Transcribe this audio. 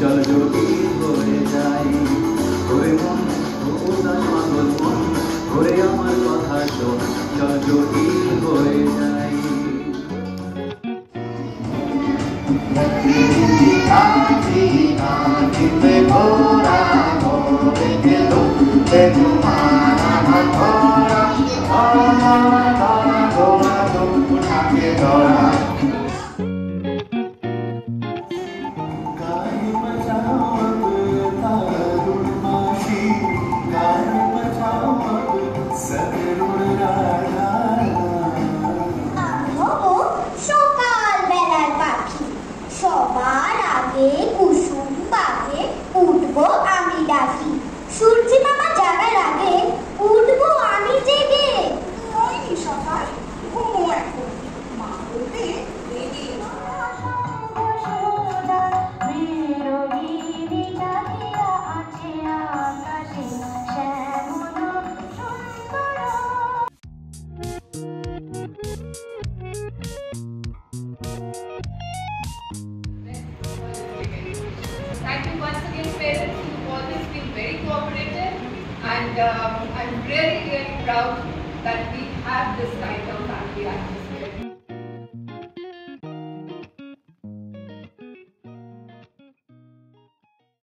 चल जोगी হয়ে যাই ওরে মন উদাস পাগল মন ওরে আমার কথা শোন চল যোগী হয়ে যাই আজি আদিতে ভোরা মোরে গেল তে তোমারা ভোরা আমার ভোরা তোমাকে ধরা সবার আগে কুসুম পাকে উঠবো আমি ডাকি সূর্যি মামা জাগার আগে উঠবো আমি জেগে হয়নি সকাল ঘুমো এখন মা বলতে ready Thank you once again, parents. You've always been very cooperative, and I'm really, really proud that we have this kind of family atmosphere.